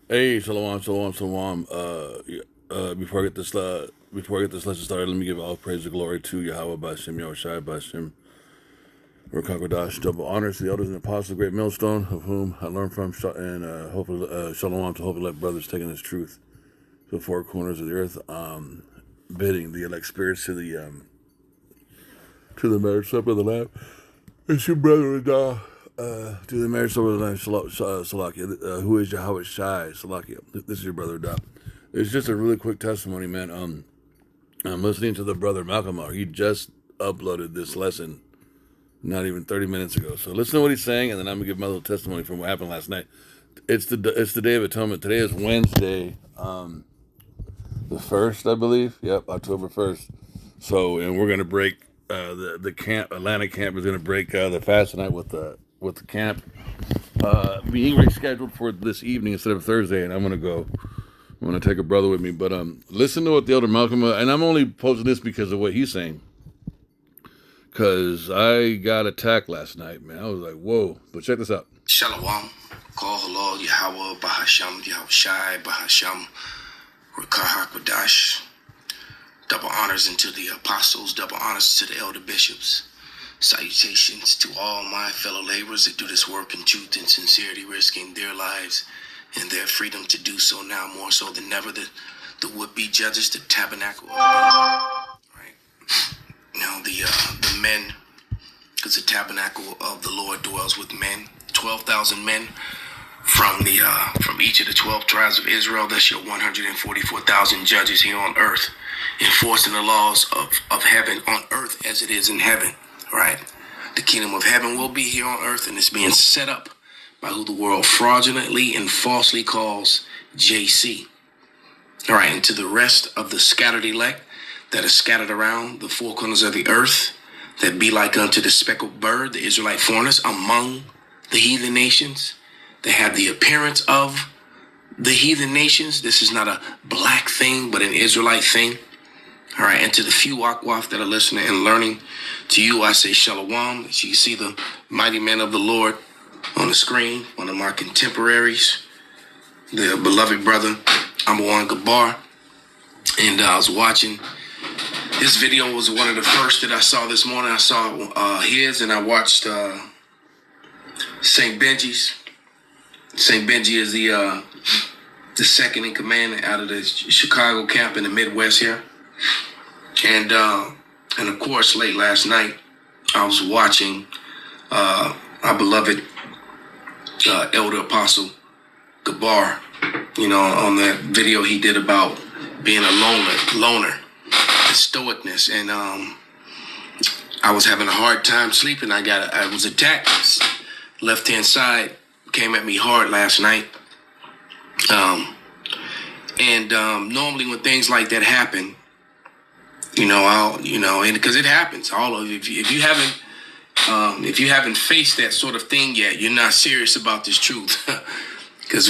Hey, shalom, shalom, shalom. Before I get this lesson started, let me give all praise and glory to Yahweh Bashim, Yahushai Bashim, Rakakwadash. Double honors to the elders and apostles, of the great millstone, of whom I learned from, and hopefully, shalom to hopefully let brothers taking this truth to the four corners of the earth, bidding the elect spirits to the marriage supper of the Lamb. It's your brother to the marriage supper of the Lamb, Salakia, who is Yahweh Shai, Salakia. This is your brother Da. It's just a really quick testimony, man. I'm listening to the brother Malcolm. He just uploaded this lesson not even 30 minutes ago. So listen to what he's saying, and then I'm gonna give my little testimony from what happened last night. It's the Day of Atonement. Today is Wednesday, the 1st, I believe. Yep, October 1st. So, and we're gonna break the camp. Atlanta camp is gonna break the fast tonight with the camp being rescheduled for this evening instead of Thursday, and I'm gonna go. I'm gonna take a brother with me, but listen to what the elder Malcolm, and I'm only posting this because of what he's saying, because I got attacked last night, man. I was like, whoa. But check this out. Shalom, call halal Yahweh Bahasham Yahushai Bahasham Rakahakwadash. Double honors into the apostles, double honors to the elder bishops. Salutations to all my fellow laborers that do this work in truth and sincerity, risking their lives and their freedom to do so now more so than ever. The would-be judges, the tabernacle, right? Now the men, because the tabernacle of the Lord dwells with men. 12,000 men from each of the 12 tribes of Israel. That's your 144,000 judges here on earth, enforcing the laws of heaven on earth as it is in heaven, right? The kingdom of heaven will be here on earth, and it's being set up by who the world fraudulently and falsely calls JC. All right, and to the rest of the scattered elect that are scattered around the four corners of the earth, that be like unto the speckled bird, the Israelite foreigners among the heathen nations, that have the appearance of the heathen nations. This is not a black thing, but an Israelite thing. All right, and to the few Akwaf that are listening and learning, to you I say shalom. As you can see the mighty man of the Lord on the screen, one of my contemporaries, the beloved brother Amwan Gabar. And I was watching, this video was one of the first that I saw this morning. I saw his, and I watched St. Benji's. St. Benji is the second in command out of the Chicago camp in the Midwest here. And of course, late last night, I was watching our beloved elder apostle Gabar, on that video he did about being a loner, and stoicness. And I was having a hard time sleeping. I was attacked. Left-hand side came at me hard last night. Normally when things like that happen, and because it happens, if you haven't faced that sort of thing yet, you're not serious about this truth. Because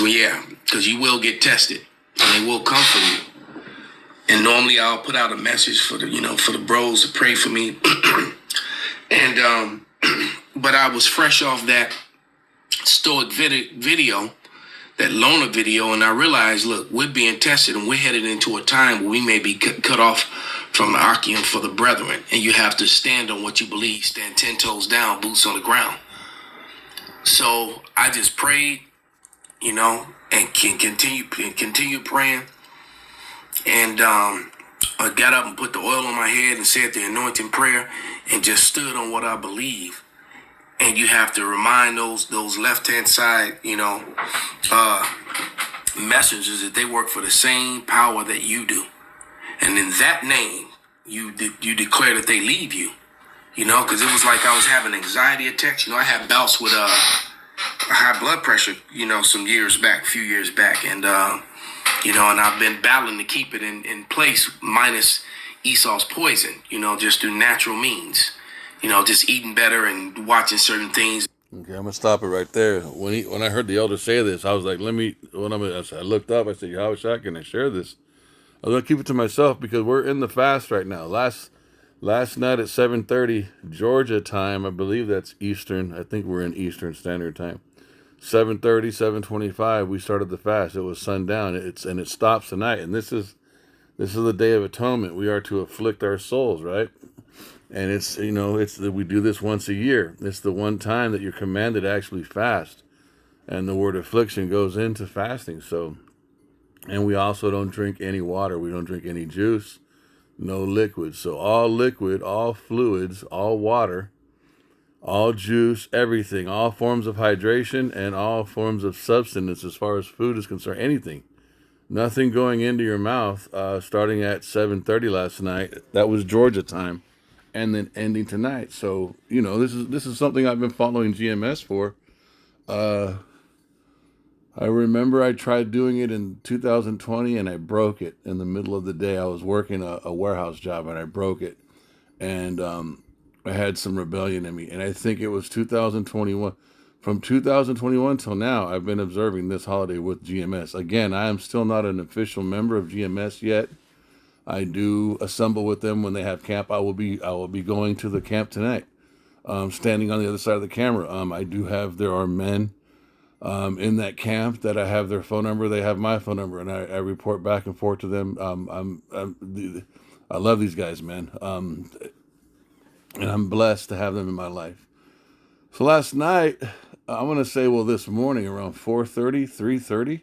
you will get tested, and they will come for you. And normally I'll put out a message for the bros to pray for me. And but I was fresh off that stoic video, that loner video, and I realized, look, we're being tested, and we're headed into a time where we may be cut off from the Achaim for the brethren, and you have to stand on what you believe, stand 10 toes down, boots on the ground. So I just prayed, and continue praying, and I got up and put the oil on my head and said the anointing prayer, and just stood on what I believe. And you have to remind those left-hand side, messengers that they work for the same power that you do. And in that name, you declare that they leave you, because it was like I was having anxiety attacks. I had bouts with high blood pressure, some years back, a few years back. And, and I've been battling to keep it in place, minus Esau's poison, just through natural means. Just eating better and watching certain things. Okay, I'm gonna stop it right there. When I heard the elder say this, I was like, I looked up. I said, Yahweh Shai, can I share this? I was gonna keep it to myself because we're in the fast right now. Last night at 7:30 Georgia time, I believe that's Eastern. I think we're in Eastern Standard Time. 7:30, 7:25, we started the fast. It was sundown. It stops tonight. And this is the Day of Atonement. We are to afflict our souls, right? And we do this once a year. It's the one time that you're commanded to actually fast. And the word affliction goes into fasting. So, and we also don't drink any water. We don't drink any juice, no liquids. So all liquid, all fluids, all water, all juice, everything, all forms of hydration and all forms of substance as far as food is concerned, anything. Nothing going into your mouth starting at 7:30 last night. That was Georgia time. And then ending tonight. So, this is something I've been following GMS for. I remember I tried doing it in 2020 and I broke it in the middle of the day. I was working a warehouse job and I broke it. And I had some rebellion in me. And I think it was 2021. From 2021 till now, I've been observing this holiday with GMS. Again, I am still not an official member of GMS yet. I do assemble with them when they have camp. I will be going to the camp tonight. Standing on the other side of the camera. There are men in that camp that I have their phone number. They have my phone number, and I report back and forth to them. I love these guys, man. And I'm blessed to have them in my life. So last night, I'm going to say, this morning around 4:30, 3:30,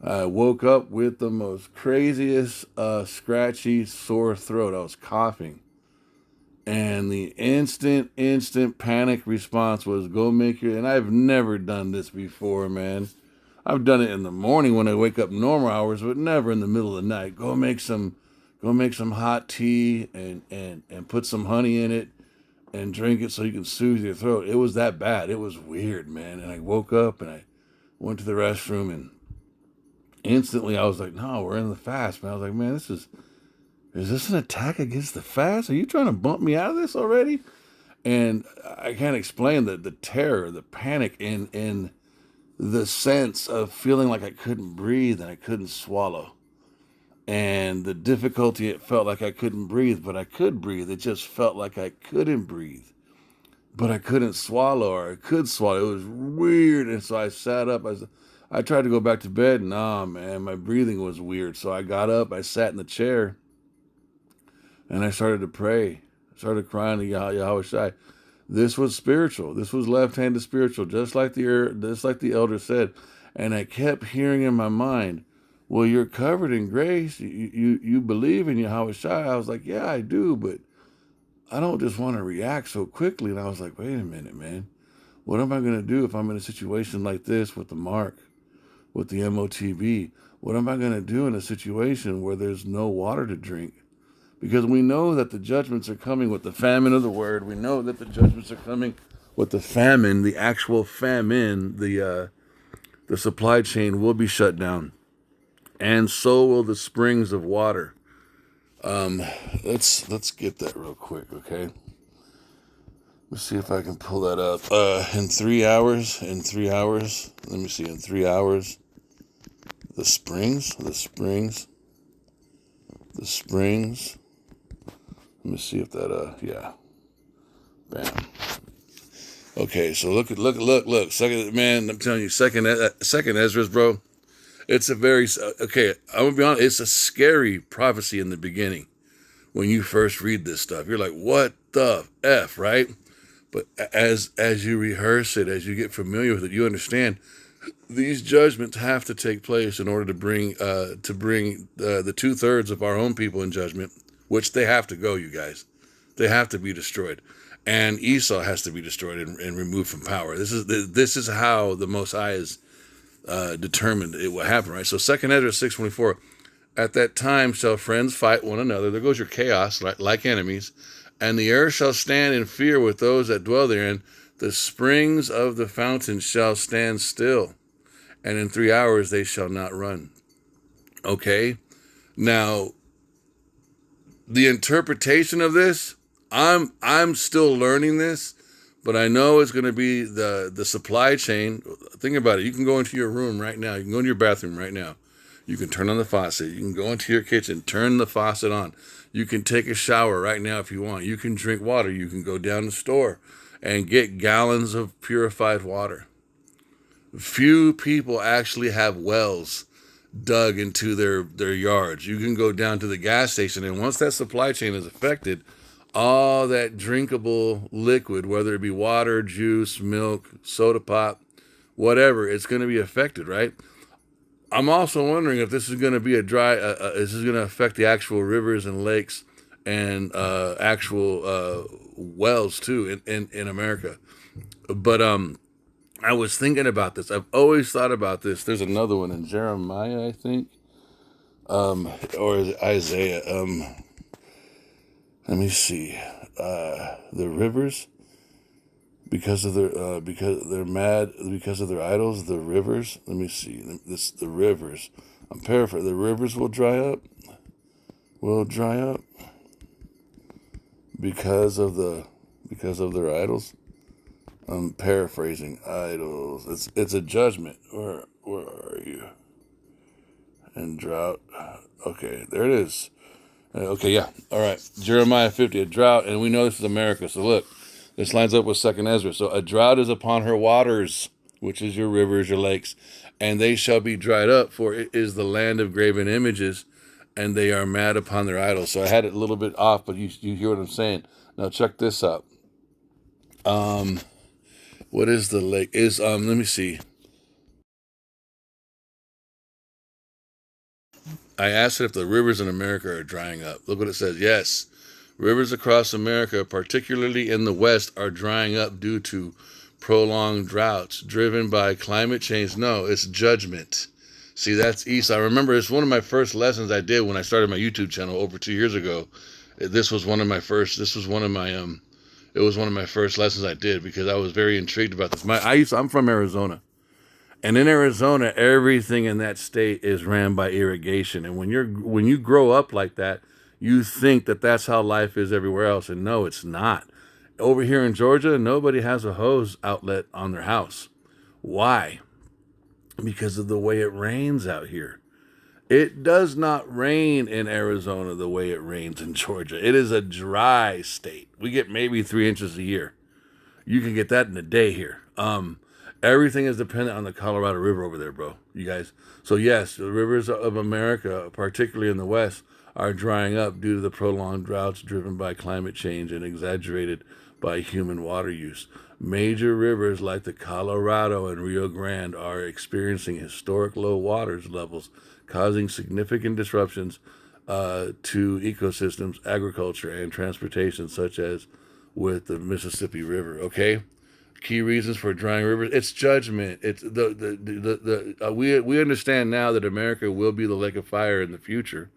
I woke up with the most craziest, scratchy, sore throat. I was coughing. And the instant panic response was and I've never done this before, man. I've done it in the morning when I wake up normal hours, but never in the middle of the night. Go make some hot tea and put some honey in it and drink it so you can soothe your throat. It was that bad. It was weird, man. And I woke up and I went to the restroom and instantly I was like, no, we're in the fast, man. I was like, man, is this an attack against the fast? Are you trying to bump me out of this already? And I can't explain the terror, the panic, and the sense of feeling like I couldn't breathe and I couldn't swallow. And the difficulty, it felt like I couldn't breathe, but I could breathe. It just felt like I couldn't breathe, but I couldn't swallow, or I could swallow. It was weird. And so I sat up. I tried to go back to bed. Nah, man, my breathing was weird. So I got up, I sat in the chair, and I started to pray. I started crying to Yahweh Shai. This was spiritual. This was left-handed spiritual, just like the elder said. And I kept hearing in my mind, well, you're covered in grace. You believe in Yahweh Shai. I was like, yeah, I do, but I don't just want to react so quickly. And I was like, wait a minute, man. What am I going to do if I'm in a situation like this with the mark, with the MOTB? What am I going to do in a situation where there's no water to drink? Because we know that the judgments are coming with the famine of the word. We know that the judgments are coming with the famine, the actual famine. The supply chain will be shut down. And so will the springs of water. Let's get that real quick, okay? Let's see if I can pull that up. In 3 hours, let me see, in 3 hours, the springs. Let me see if that, yeah. Bam. Okay, so look. Second, man, I'm telling you, second Ezra's, bro. It's a very, okay, I'm going to be honest, it's a scary prophecy in the beginning. When you first read this stuff, you're like, what the F, right? But as you rehearse it, as you get familiar with it, you understand these judgments have to take place in order to bring the 2/3 of our own people in judgment, which they have to go, you guys. They have to be destroyed. And Esau has to be destroyed and removed from power. This is how the Most High is determined it will happen, right? So 2 Ezra 6:24, at that time shall friends fight one another. There goes your chaos, like enemies. And the earth shall stand in fear with those that dwell therein. The springs of the fountain shall stand still, and in 3 hours they shall not run. Okay? Now, the interpretation of this, I'm still learning this, but I know it's going to be the supply chain. Think about it. You can go into your room right now. You can go into your bathroom right now. You can turn on the faucet. You can go into your kitchen, turn the faucet on. You can take a shower right now if you want. You can drink water. You can go down the store and get gallons of purified water. Few people actually have wells dug into their yards. You can go down to the gas station, and once that supply chain is affected, all that drinkable liquid, whether it be water, juice, milk, soda pop, whatever, it's going to be affected, right? I'm also wondering if this is going to be a dry. This is going to affect the actual rivers and lakes and actual wells too in America. But I was thinking about this. I've always thought about this. There's another one in Jeremiah, I think, or is it Isaiah? Let me see. The rivers, because they're mad because of their idols. The rivers. Let me see. The rivers. I'm paraphrasing. The rivers will dry up. Will dry up because of their idols. I'm paraphrasing. Idols. It's a judgment. Where are you? And drought. Okay, there it is. Okay, yeah. All right. Jeremiah 50, a drought, and we know this is America. So look, this lines up with 2nd Ezra. So a drought is upon her waters, which is your rivers, your lakes, and they shall be dried up, for it is the land of graven images, and they are mad upon their idols. So I had it a little bit off, but you hear what I'm saying. Now check this out. What is the lake? Let me see. I asked it if the rivers in America are drying up. Look what it says. Yes, rivers across America, particularly in the West, are drying up due to prolonged droughts driven by climate change. No, it's judgment. See, that's east. I remember it's one of my first lessons I did when I started my YouTube channel over 2 years ago. This was one of my first. This was one of my It was one of my first lessons I did because I was very intrigued about this. I'm from Arizona. And in Arizona, everything in that state is ran by irrigation. And when you grow up like that, you think that that's how life is everywhere else. And no, it's not. Over here in Georgia, nobody has a hose outlet on their house. Why? Because of the way it rains out here. It does not rain in Arizona the way it rains in Georgia. It is a dry state. We get maybe 3 inches a year. You can get that in a day here. Everything is dependent on the Colorado River over there, bro. You guys. So yes, the rivers of America, particularly in the West, are drying up due to the prolonged droughts driven by climate change and exaggerated by human water use. Major rivers like the Colorado and Rio Grande are experiencing historic low water levels, causing significant disruptions to ecosystems, agriculture, and transportation, such as with the Mississippi River. Okay, key reasons for drying rivers: it's judgment. It's we understand now that America will be the lake of fire in the future,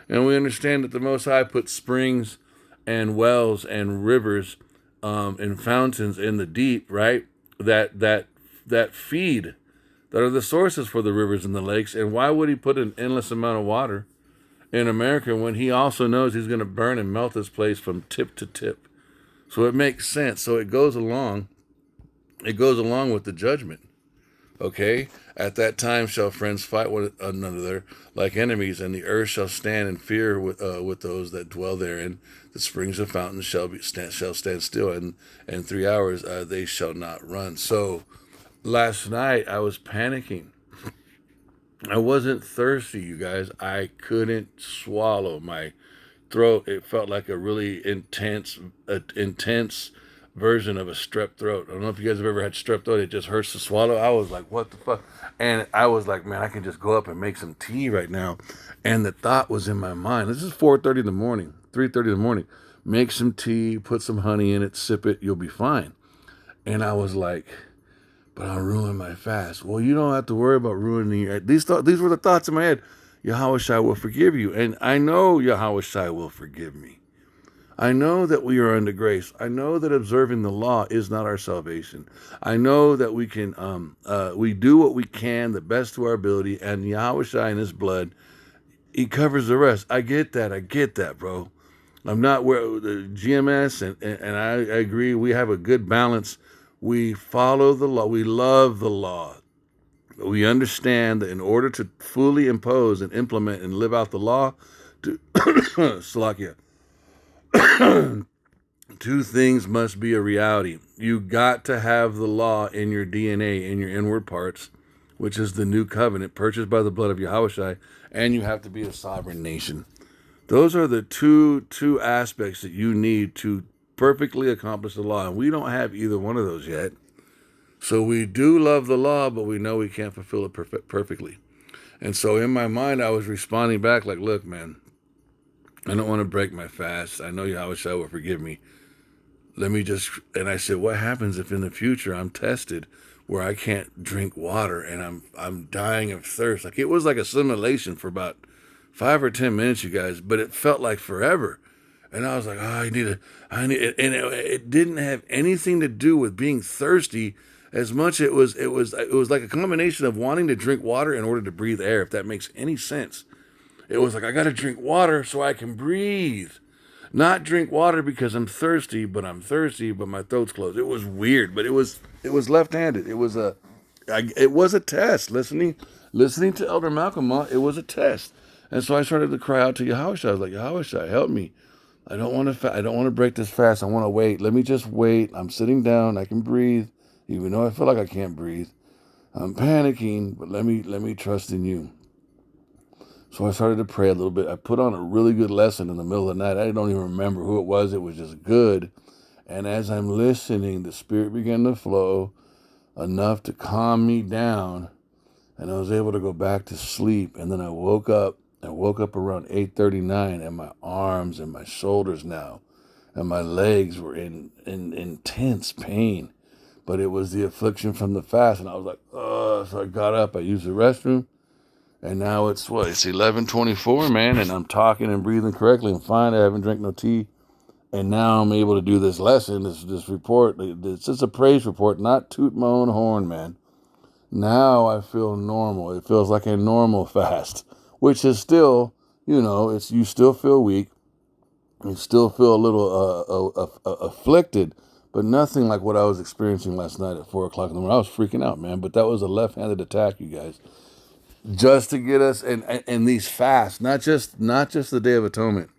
and we understand that the Most High put springs and wells and rivers and fountains in the deep, right? That feed, that are the sources for the rivers and the lakes. And why would He put an endless amount of water in America when He also knows He's going to burn and melt this place from tip to tip? So it makes sense. So it goes along. It goes along with the judgment. Okay? At that time shall friends fight one another like enemies, and the earth shall stand in fear with those that dwell therein. The springs of fountains shall stand still, and 3 hours they shall not run. So last night I was panicking. I wasn't thirsty, you guys. I couldn't swallow. My throat, it felt like a really intense version of a strep throat. I don't know if you guys have ever had strep throat. It just hurts to swallow. I was like, what the fuck? And I was like, man, I can just go up and make some tea right now. And the thought was in my mind. This is 4:30 in the morning, 3:30 in the morning. Make some tea, put some honey in it, sip it, you'll be fine. And I was like, but I'll ruin my fast. Well, you don't have to worry about ruining these were the thoughts in my head. Yahweh Shai will forgive you. And I know Yahweh Shai will forgive me. I know that we are under grace. I know that observing the law is not our salvation. I know that we can, we do what we can, the best to our ability, and Yahweh Shai in His blood, He covers the rest. I get that, bro. I'm not where the GMS, and I agree. We have a good balance. We follow the law. We love the law. We understand that in order to fully impose and implement and live out the law, to Salakia, two things must be a reality. You got to have the law in your DNA, in your inward parts, which is the new covenant purchased by the blood of Yahushua, and you have to be a sovereign nation. Those are the two aspects that you need to perfectly accomplish the law, and we don't have either one of those yet. So we do love the law, but we know we can't fulfill it perfectly. And so in my mind, I was responding back like, look, man, I don't want to break my fast. I know Yahushua will forgive me. Let me just, and I said, what happens if in the future I'm tested where I can't drink water and I'm dying of thirst? Like, it was like a simulation for about 5 or 10 minutes, you guys, but it felt like forever. And I was like, oh, I need it. And it didn't have anything to do with being thirsty as much. It was like a combination of wanting to drink water in order to breathe air, if that makes any sense. It was like, I got to drink water so I can breathe. Not drink water because I'm thirsty, but my throat's closed. It was weird, but it was left-handed. It was a test. Listening to Elder Malcolm, it was a test. And so I started to cry out to Yahushua. I was like, Yahushua, help me. I don't want to break this fast. I want to wait. Let me just wait. I'm sitting down. I can breathe, even though I feel like I can't breathe. I'm panicking, but let me trust in you. So I started to pray a little bit. I put on a really good lesson in the middle of the night. I don't even remember who it was. It was just good. And as I'm listening, the Spirit began to flow enough to calm me down. And I was able to go back to sleep. And then I woke up. I woke up around 8:39, and my arms and my shoulders now and my legs were in intense pain. But it was the affliction from the fast. And I was like, oh. So I got up. I used the restroom. And now it's 11:24, man, and I'm talking and breathing correctly. I'm fine. I haven't drank no tea. And now I'm able to do this lesson, this report. It's just a praise report, not toot my own horn, man. Now I feel normal. It feels like a normal fast, which is still, you still feel weak. You still feel a little afflicted, but nothing like what I was experiencing last night at 4 o'clock in the morning. I was freaking out, man, but that was a left-handed attack, you guys. Just to get us and these fasts, not just the Day of Atonement.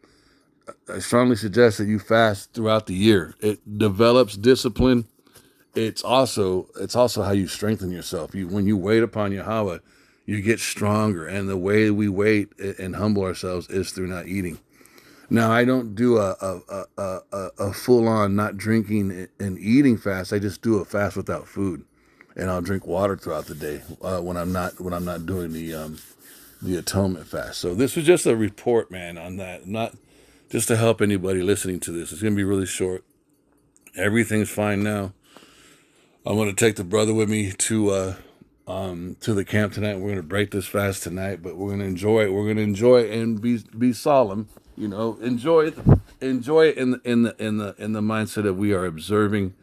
I strongly suggest that you fast throughout the year. It develops discipline. It's also how you strengthen yourself. When you wait upon Yahweh, you get stronger. And the way we wait and humble ourselves is through not eating. Now, I don't do a full on not drinking and eating fast. I just do a fast without food. And I'll drink water throughout the day when I'm not doing the atonement fast. So this was just a report, man, on that. Not just to help anybody listening to this. It's gonna be really short. Everything's fine now. I'm gonna take the brother with me to the camp tonight. We're gonna break this fast tonight, but we're gonna enjoy it. We're gonna enjoy it and be solemn. Enjoy it. Enjoy it in the mindset of we are observing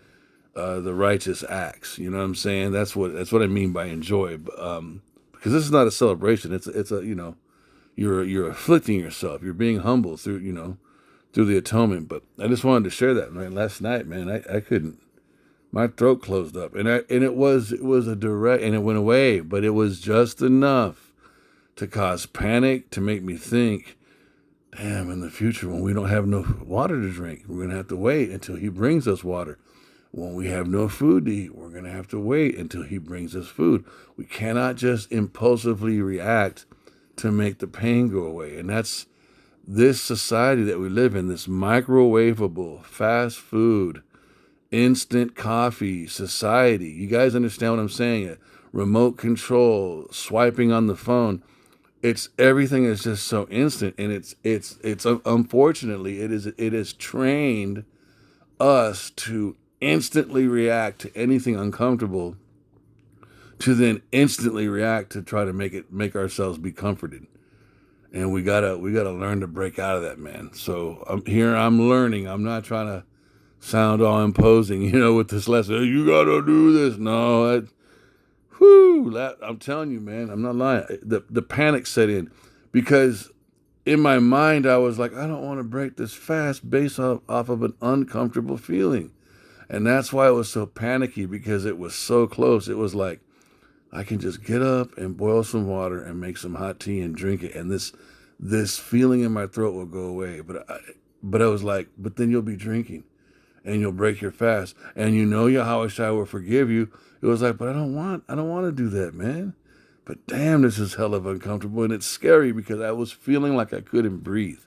the righteous acts. You know what I'm saying? That's what I mean by enjoy. Because this is not a celebration. It's a you're afflicting yourself. You're being humble through the atonement. But I just wanted to share that, man. Last night, man, I couldn't. My throat closed up, and it was a direct, and it went away. But it was just enough to cause panic, to make me think, damn, in the future when we don't have no water to drink, we're gonna have to wait until He brings us water. When we have no food to eat, we're going to have to wait until He brings us food. We cannot just impulsively react to make the pain go away. And that's this society that we live in, this microwavable, fast food, instant coffee society. You guys understand what I'm saying? Remote control, swiping on the phone. Everything is just so instant. And it's unfortunately, it is trained us to instantly react to anything uncomfortable, to then instantly react to try to make ourselves be comforted. And we gotta learn to break out of that, man. So I'm learning. I'm not trying to sound all imposing, with this lesson. Hey, you gotta do this. No, I'm telling you, man, I'm not lying. The panic set in because in my mind I was like, I don't want to break this fast based off of an uncomfortable feeling. And that's why it was so panicky, because it was so close. It was like, I can just get up and boil some water and make some hot tea and drink it. And this feeling in my throat will go away. But I was like, but then you'll be drinking. and you'll break your fast. And you know Yahweh Shai will forgive you. It was like, but I don't want to do that, man. But damn, this is hell of uncomfortable. And it's scary because I was feeling like I couldn't breathe.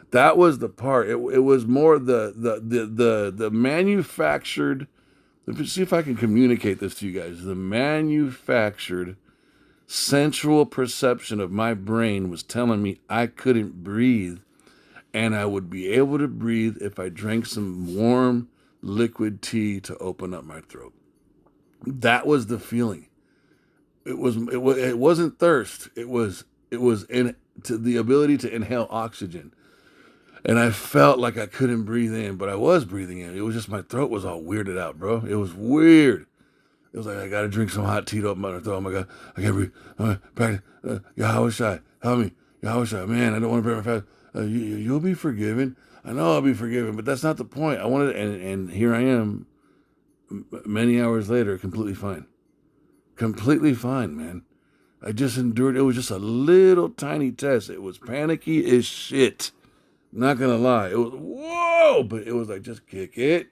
That was the part. It was more the manufactured. Let me see if I can communicate this to you guys. The manufactured sensual perception of my brain was telling me I couldn't breathe, and I would be able to breathe if I drank some warm liquid tea to open up my throat. That was the feeling. It wasn't thirst. It was to the ability to inhale oxygen. And I felt like I couldn't breathe in, but I was breathing in. It was just my throat was all weirded out, bro. It was weird. It was like, I got to drink some hot tea to open my throat. Oh, my God. I can't breathe. Yahweh Shai, help me. Yahweh Shai, man, I don't want to break my fast. You'll be forgiven. I know I'll be forgiven, but that's not the point. I wanted, and here I am, many hours later, completely fine. Completely fine, man. I just endured. It was just a little tiny test. It was panicky as shit. Not gonna lie. It was, whoa, but it was like, just kick it.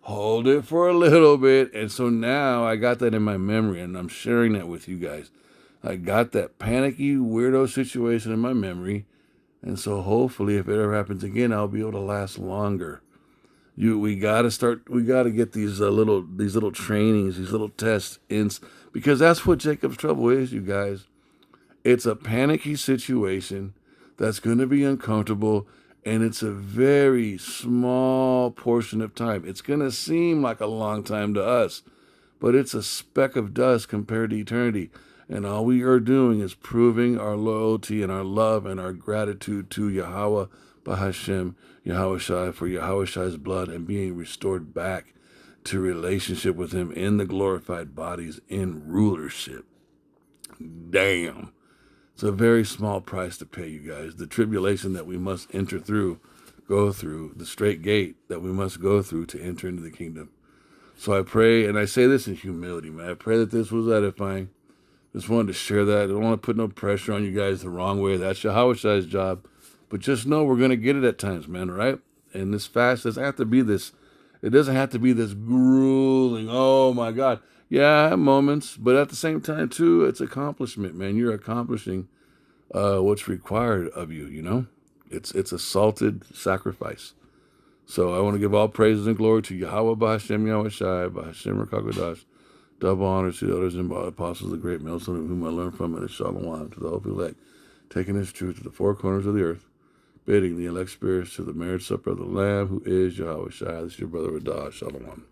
Hold it for a little bit. And so now I got that in my memory, and I'm sharing that with you guys. I got that panicky, weirdo situation in my memory. And so hopefully if it ever happens again, I'll be able to last longer. We got to get these little trainings, these little tests in, because that's what Jacob's trouble is, you guys. It's a panicky situation that's going to be uncomfortable, and it's a very small portion of time. It's going to seem like a long time to us, but it's a speck of dust compared to eternity. And all we are doing is proving our loyalty and our love and our gratitude to Yahweh Bahashem, Yahweh Shai, for Yahweh Shai's blood, and being restored back to relationship with him in the glorified bodies in rulership. Damn. It's a very small price to pay, you guys. The tribulation that we must go through, the straight gate that we must go through to enter into the kingdom. So I pray, and I say this in humility, man. I pray that this was edifying. Just wanted to share that. I don't want to put no pressure on you guys the wrong way. That's Yahweh Shai's job. But just know we're going to get it at times, man, right? And this fast doesn't have to be this. It doesn't have to be this grueling, oh, my God. Yeah, moments. But at the same time, too, it's accomplishment, man. You're accomplishing what's required of you, you know? It's a salted sacrifice. So I want to give all praises and glory to Yahweh Bahashem Yahweh Shai, Bahashem Rakakodash. Double honor to the elders and apostles, the great millstone, whom I learned from, and the shalom to the hope elect, taking his truth to the four corners of the earth, bidding the elect spirits to the marriage supper of the Lamb, who is Yahweh Shai. This is your brother Radah. Shalom.